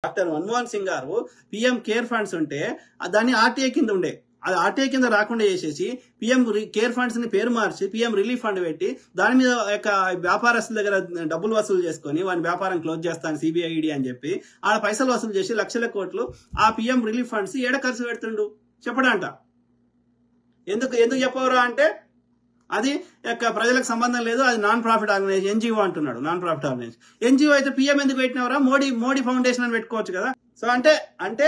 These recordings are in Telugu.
డాక్టర్ మన్మోహన్ సింగ్ గారు పిఎం కేర్ ఫండ్స్ ఉంటే దాన్ని ఆర్టీఐ కింద ఉండే, అది ఆర్టీఐ కింద రాకుండా చేసేసి పిఎం కేర్ ఫండ్స్ ని పేరు మార్చి పిఎం రిలీఫ్ ఫండ్ పెట్టి దాని మీద యొక్క వ్యాపారస్తుల దగ్గర డబ్బులు వసూలు చేసుకుని వాని వ్యాపారం క్లోజ్ చేస్తాను సిబిఐ ఈడీ అని చెప్పి ఆడ పైసలు వసూలు చేసి లక్షల కోట్లు ఆ పిఎం రిలీఫ్ ఫండ్స్ ఏడ ఖర్చు పెడుతుండు చెప్పడంట. ఎందుకు చెప్పవరా అంటే అది ప్రజలకు సంబంధం లేదు, అది నాన్ ప్రాఫిట్ ఆర్గనైజేషన్ ఎన్జిఓ అంటున్నాడు. నాన్ ప్రాఫిట్ ఆర్గనైజేషన్ ఎన్జిఓ అయితే పిఎం ఎందుకు పెట్టినవరా, మోడీ ఫౌండేషన్ అని పెట్టుకోవచ్చు కదా. సో అంటే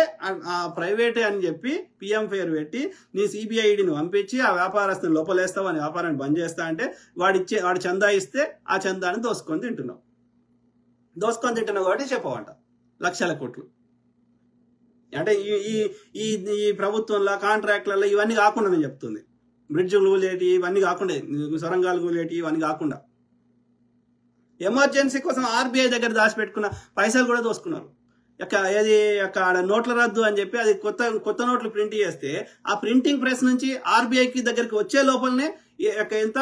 ప్రైవేట్ అని చెప్పి పిఎం పేరు పెట్టి నీ సిబిఐడిని పంపించి ఆ వ్యాపారస్తుని లోపలేస్తావు అని వ్యాపారాన్ని బంద్ చేస్తా అంటే వాడు చందా ఇస్తే ఆ చందాని దోసుకొని తింటున్నావు కాబట్టి చెప్పవంట లక్షల కోట్లు. అంటే ఈ ప్రభుత్వంలో కాంట్రాక్ట్లలో ఇవన్నీ కాకుండా నేను చెప్తుంది, బ్రిడ్జ్లు కూలేటి ఇవన్నీ కాకుండా, సొరంగాలు కూలేటి ఇవన్నీ కాకుండా ఎమర్జెన్సీ కోసం ఆర్బీఐ దగ్గర దాచిపెట్టుకున్న పైసలు కూడా దోసుకున్నారు. ఆడ నోట్ల రద్దు అని చెప్పి అది కొత్త నోట్లు ప్రింట్ చేస్తే ఆ ప్రింటింగ్ ప్రెస్ నుంచి ఆర్బీఐకి దగ్గరికి వచ్చే లోపలనే ఎంత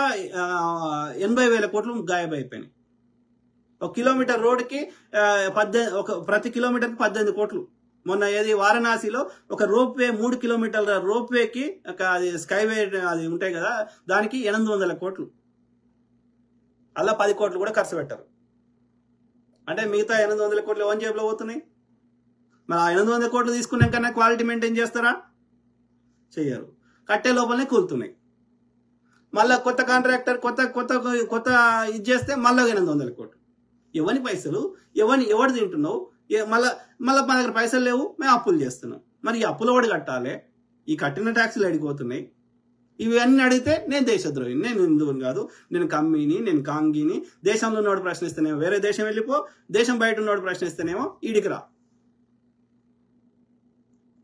80,000 కోట్లు గాయబైపోయినాయి. ఒక కిలోమీటర్ రోడ్డుకి ప్రతి కిలోమీటర్కి 18 కోట్లు. మొన్న వారణాసిలో ఒక రోప్వే 3 కిలోమీటర్ల రోప్వేకి అది స్కైవే అది ఉంటాయి కదా, దానికి 800 కోట్లు, అలా 10 కోట్లు కూడా ఖర్చు పెట్టారు. అంటే మిగతా 800 కోట్లు ఓన్ జేబులో పోతున్నాయి. మరి ఆ 800 కోట్లు తీసుకున్నాకన్నా క్వాలిటీ మెయింటైన్ చేస్తారా? చెయ్యరు. కట్టే లోపలనే కూలుతున్నాయి. మళ్ళా కొత్త కాంట్రాక్టర్ కొత్త ఇది చేస్తే మళ్ళీ 800 కోట్లు. ఎవరి పైసలు ఎవరు తింటున్నావు? మళ్ళా మా దగ్గర పైసలు లేవు, మేము అప్పులు చేస్తున్నాం. మరి ఈ అప్పులు ఎవడు కట్టాలి? ఈ కట్టిన ట్యాక్సులు అడిగిపోతున్నాయి. ఇవన్నీ అడిగితే నేను దేశద్రోహిని, నేను హిందువుని కాదు, నేను కమ్మిని, నేను కాంగిని, దేశంలో ఉన్నవాడు ప్రశ్నిస్తేనేమో వేరే దేశం వెళ్ళిపో, దేశం బయట ఉన్నవాడు ప్రశ్నిస్తేనేమో ఈడికి రా.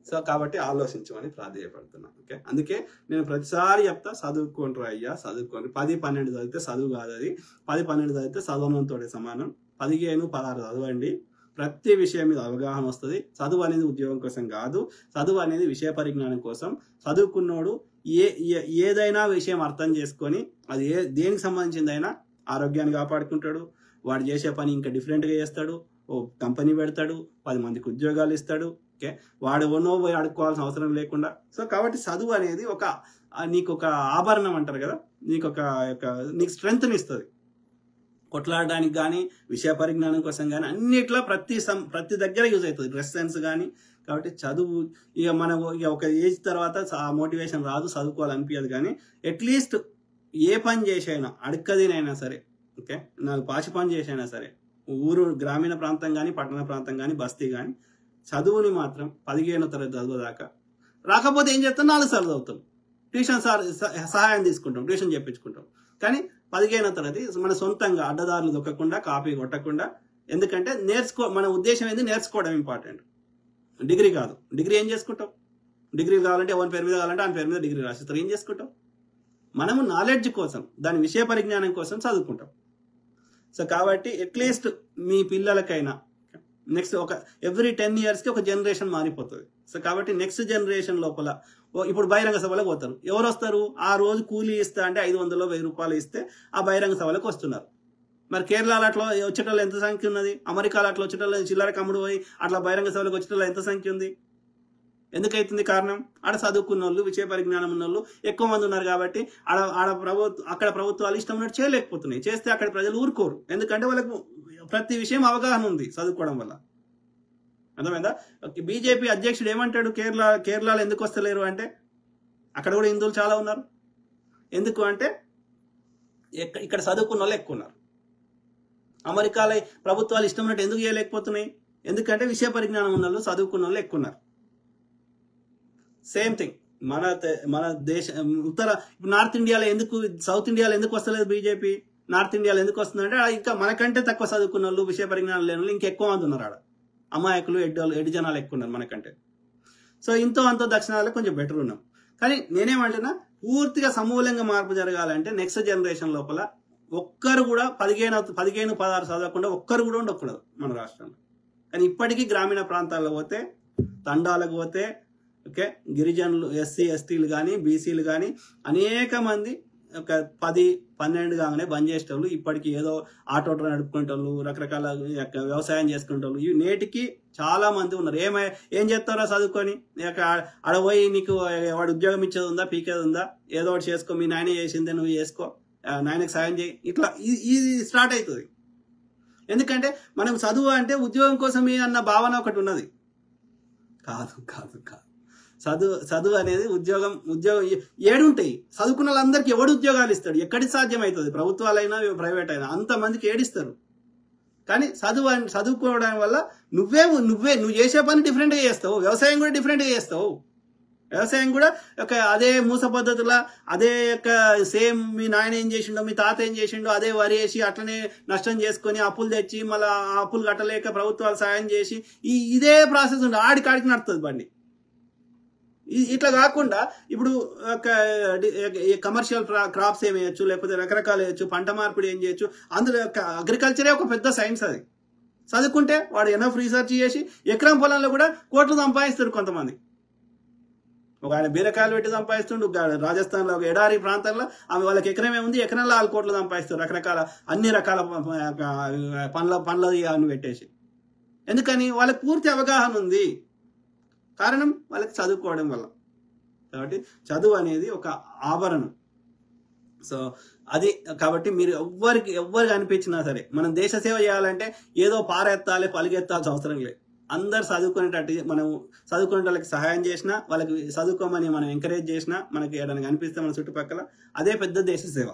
సో కాబట్టి ఆలోచించమని ప్రాధేయపడుతున్నా. ఓకే, అందుకే నేను ప్రతిసారి చెప్తా, చదువుకుంటారు అయ్యా, చదువుకోండి. 10-12 చదివితే చదువు కాదు, అది 10-12 చదివితే చదవనంతోడే సమానం. 15-16 చదవండి. ప్రతి విషయం మీద అవగాహన వస్తుంది. చదువు అనేది ఉద్యోగం కోసం కాదు, చదువు అనేది విషయ పరిజ్ఞానం కోసం. చదువుకున్నోడు ఏదైనా విషయం అర్థం చేసుకొని అది దేనికి సంబంధించిందైనా ఆరోగ్యాన్ని కాపాడుకుంటాడు, వాడు చేసే పని ఇంకా డిఫరెంట్గా చేస్తాడు, ఓ కంపెనీ పెడతాడు, 10 మందికి ఉద్యోగాలు ఇస్తాడు. ఓకే, వాడు పోయి అడుక్కోవాల్సిన అవసరం లేకుండా. సో కాబట్టి చదువు అనేది నీకు ఒక ఆభరణం అంటారు కదా, నీకు స్ట్రెంగ్త్ని ఇస్తుంది. కొట్లాడడానికి కానీ విషయ పరిజ్ఞానం కోసం కానీ అన్నిట్లో ప్రతి దగ్గర యూజ్ అవుతుంది, డ్రెస్ సెన్స్ కానీ. కాబట్టి చదువు మనం ఒక ఏజ్ తర్వాత ఆ మోటివేషన్ రాదు, చదువుకోవాలనిపించదు. కానీ అట్లీస్ట్ ఏ పని చేసైనా, అడుక్కదినైనా సరే, ఓకే, నాకు పాచి పని చేసైనా సరే, గ్రామీణ ప్రాంతం కానీ పట్టణ ప్రాంతం కానీ బస్తీ కానీ చదువుని మాత్రం 15వ తరగతి చదువుదాకా, రాకపోతే ఏం చేస్తాం, 4 సార్లు చదువుతాం, ట్యూషన్ సహాయం తీసుకుంటాం, ట్యూషన్ చెప్పించుకుంటాం. కానీ 15వ తరగతి మన సొంతంగా అడ్డదారులు దొక్కకుండా, కాపీ కొట్టకుండా. ఎందుకంటే మన ఉద్దేశం ఏంది, నేర్చుకోవడం ఇంపార్టెంట్, డిగ్రీ కాదు. డిగ్రీ ఏం చేసుకుంటాం? డిగ్రీ కావాలంటే ఎవరి పేరు మీద కావాలంటే ఆయన పేరు మీద డిగ్రీ రాసిస్తారు. ఏం చేసుకుంటాం? మనము నాలెడ్జ్ కోసం, దాని విషయ పరిజ్ఞానం కోసం చదువుకుంటాం. సో కాబట్టి అట్లీస్ట్ మీ పిల్లలకైనా నెక్స్ట్ ఎవ్రీ 10 yearsకి ఒక జనరేషన్ మారిపోతుంది. సో కాబట్టి నెక్స్ట్ జనరేషన్ లోపల ఇప్పుడు బహిరంగ సభలకు పోతారు. ఎవరు వస్తారు? ఆ రోజు కూలీ ఇస్తా అంటే 500-1000 రూపాయలు ఇస్తే ఆ బహిరంగ సభలకు వస్తున్నారు. మరి కేరళలో అట్లా వచ్చేటోళ్ళు ఎంత సంఖ్య ఉన్నది? అమెరికాలో అట్లా వచ్చేటోళ్ళు చిల్లర కమ్ముడు పోయి అట్లా బహిరంగ సభలకు వచ్చేటోళ్ళు ఎంత సంఖ్య ఉంది? ఎందుకైతుంది? కారణం ఆడ చదువుకున్న వాళ్ళు, విషయ పరిజ్ఞానం ఉన్న వాళ్ళు ఎక్కువ మంది ఉన్నారు. కాబట్టి అక్కడ ప్రభుత్వాలు ఇష్టం ఉన్నట్టు చేయలేకపోతున్నాయి. చేస్తే అక్కడ ప్రజలు ఊరుకోరు. ఎందుకంటే వాళ్ళకు ప్రతి విషయం అవగాహన ఉంది చదువుకోవడం వల్ల. అర్థమైందా? బీజేపీ అధ్యక్షుడు ఏమంటాడు? కేరళలో ఎందుకు వస్తలేరు అంటే, అక్కడ కూడా హిందువులు చాలా ఉన్నారు. ఎందుకు అంటే ఇక్కడ చదువుకున్న వాళ్ళు ఎక్కువ ఉన్నారు. అమెరికాలో ప్రభుత్వాలు ఇష్టం ఉన్నట్టు ఎందుకు చేయలేకపోతున్నాయి? ఎందుకంటే విషయ పరిజ్ఞానం ఉన్న వాళ్ళు, చదువుకున్న వాళ్ళు ఎక్కువ ఉన్నారు. సేమ్ థింగ్ మన దేశ నార్త్ ఇండియాలో ఎందుకు, సౌత్ ఇండియాలో ఎందుకు వస్తలేదు బీజేపీ? నార్త్ ఇండియాలో ఎందుకు వస్తుందంటే ఇంకా మనకంటే తక్కువ చదువుకున్న వాళ్ళు, విషయ పరిజ్ఞానం లేని వాళ్ళు ఇంకెక్కువ మంది ఉన్నారు. ఆడ అమాయకులు, ఎడ్డి జనాలు ఎక్కువ ఉన్నారు మనకంటే. సో అంతో దక్షిణాల్లో కొంచెం బెటర్ ఉన్నాం. కానీ నేనేమంటున్నా, పూర్తిగా సమూలంగా మార్పు జరగాలంటే నెక్స్ట్ జనరేషన్ లోపల ఒక్కరు కూడా 15-16 చదవకుండా ఒక్కరు కూడా ఉండకూడదు మన రాష్ట్రంలో. కానీ ఇప్పటికీ గ్రామీణ ప్రాంతాల్లో పోతే, తండాలకు పోతే, ఓకే, గిరిజనులు, ఎస్సీ ఎస్టీలు కానీ బీసీలు కానీ అనేక మంది 10-12 కాగానే బంద్ చేసేటోళ్ళు, ఇప్పటికీ ఏదో ఆటో నడుపుకునేటోళ్ళు, రకరకాల వ్యవసాయం చేసుకునేటోళ్ళు, నేటికి చాలా మంది ఉన్నారు. ఏం చేస్తారో చదువుకొని ఆడ పోయి నీకు వాడు ఉద్యోగం ఇచ్చేది ఉందా, పీకేది ఉందా, ఏదో ఒకటి చేసుకో, మీ నాయన చేసిందే నువ్వు చేసుకో, నాయనకి సాయం చేయి, ఇట్లా ఇది స్టార్ట్ అవుతుంది. ఎందుకంటే మనం చదువు అంటే ఉద్యోగం కోసమే అన్న భావన ఒకటి ఉన్నది. కాదు కాదు కాదు, చదువు అనేది ఉద్యోగం ఏడుంటాయి. చదువుకున్న వాళ్ళందరికీ ఎవడు ఉద్యోగాలు ఇస్తాడు? ఎక్కడి సాధ్యమవుతుంది? ప్రభుత్వాలైనా ప్రైవేట్ అయినా అంతమందికి ఏడిస్తారు. కానీ చదువుకోవడం వల్ల నువ్వు చేసే పని డిఫరెంట్గా చేస్తావు. వ్యవసాయం కూడా డిఫరెంట్గా చేస్తావు. వ్యవసాయం కూడా అదే మూస పద్ధతిలో అదే సేమ్ మీ నాయన ఏం చేసిండో, మీ తాత ఏం చేసిండో అదే వరి వేసి అట్లనే నష్టం చేసుకొని అప్పులు తెచ్చి మళ్ళీ ఆ అప్పులు కట్టలేక ప్రభుత్వాలు సాయం చేసి ఇదే ప్రాసెస్ ఉంటుంది. ఆడికాడికి నడుస్తుంది బండి. ఇట్లా కాకుండా ఇప్పుడు కమర్షియల్ క్రాప్స్ ఏం వేయచ్చు, లేకపోతే రకరకాలు వేయచ్చు, పంట మార్పిడి ఏం చేయొచ్చు. అందులో అగ్రికల్చరే ఒక పెద్ద సైన్స్. అది చదువుకుంటే వాడు ఎనఫ్ రీసెర్చ్ చేసి ఎకరం పొలంలో కూడా కోట్లు సంపాదిస్తారు. కొంతమంది ఒక ఆయన బీరకాయలు పెట్టి సంపాదిస్తుండు. రాజస్థాన్లో ఒక ఎడారి ప్రాంతంలో వాళ్ళకి ఎకరమే ఉంది, ఎకరంలో 6 కోట్లు సంపాదిస్తారు. రకరకాల అన్ని రకాల పండ్ల అని పెట్టేసి. ఎందుకని? వాళ్ళకి పూర్తి అవగాహన ఉంది. కారణం వాళ్ళకి చదువుకోవడం వల్ల. కాబట్టి చదువు అనేది ఒక ఆభరణం. సో అది కాబట్టి మీరు ఎవ్వరికి అనిపించినా సరే మనం దేశ సేవ చేయాలంటే ఏదో పారెత్తాలి పలిగెత్తాల్సిన అవసరం లేదు. అందరు చదువుకునేటట్టు మనం చదువుకునే వాళ్ళకి సహాయం చేసినా, వాళ్ళకి చదువుకోమని మనం ఎంకరేజ్ చేసినా, మనకి ఏదైనా కనిపిస్తే మన చుట్టుపక్కల, అదే పెద్ద దేశ సేవ.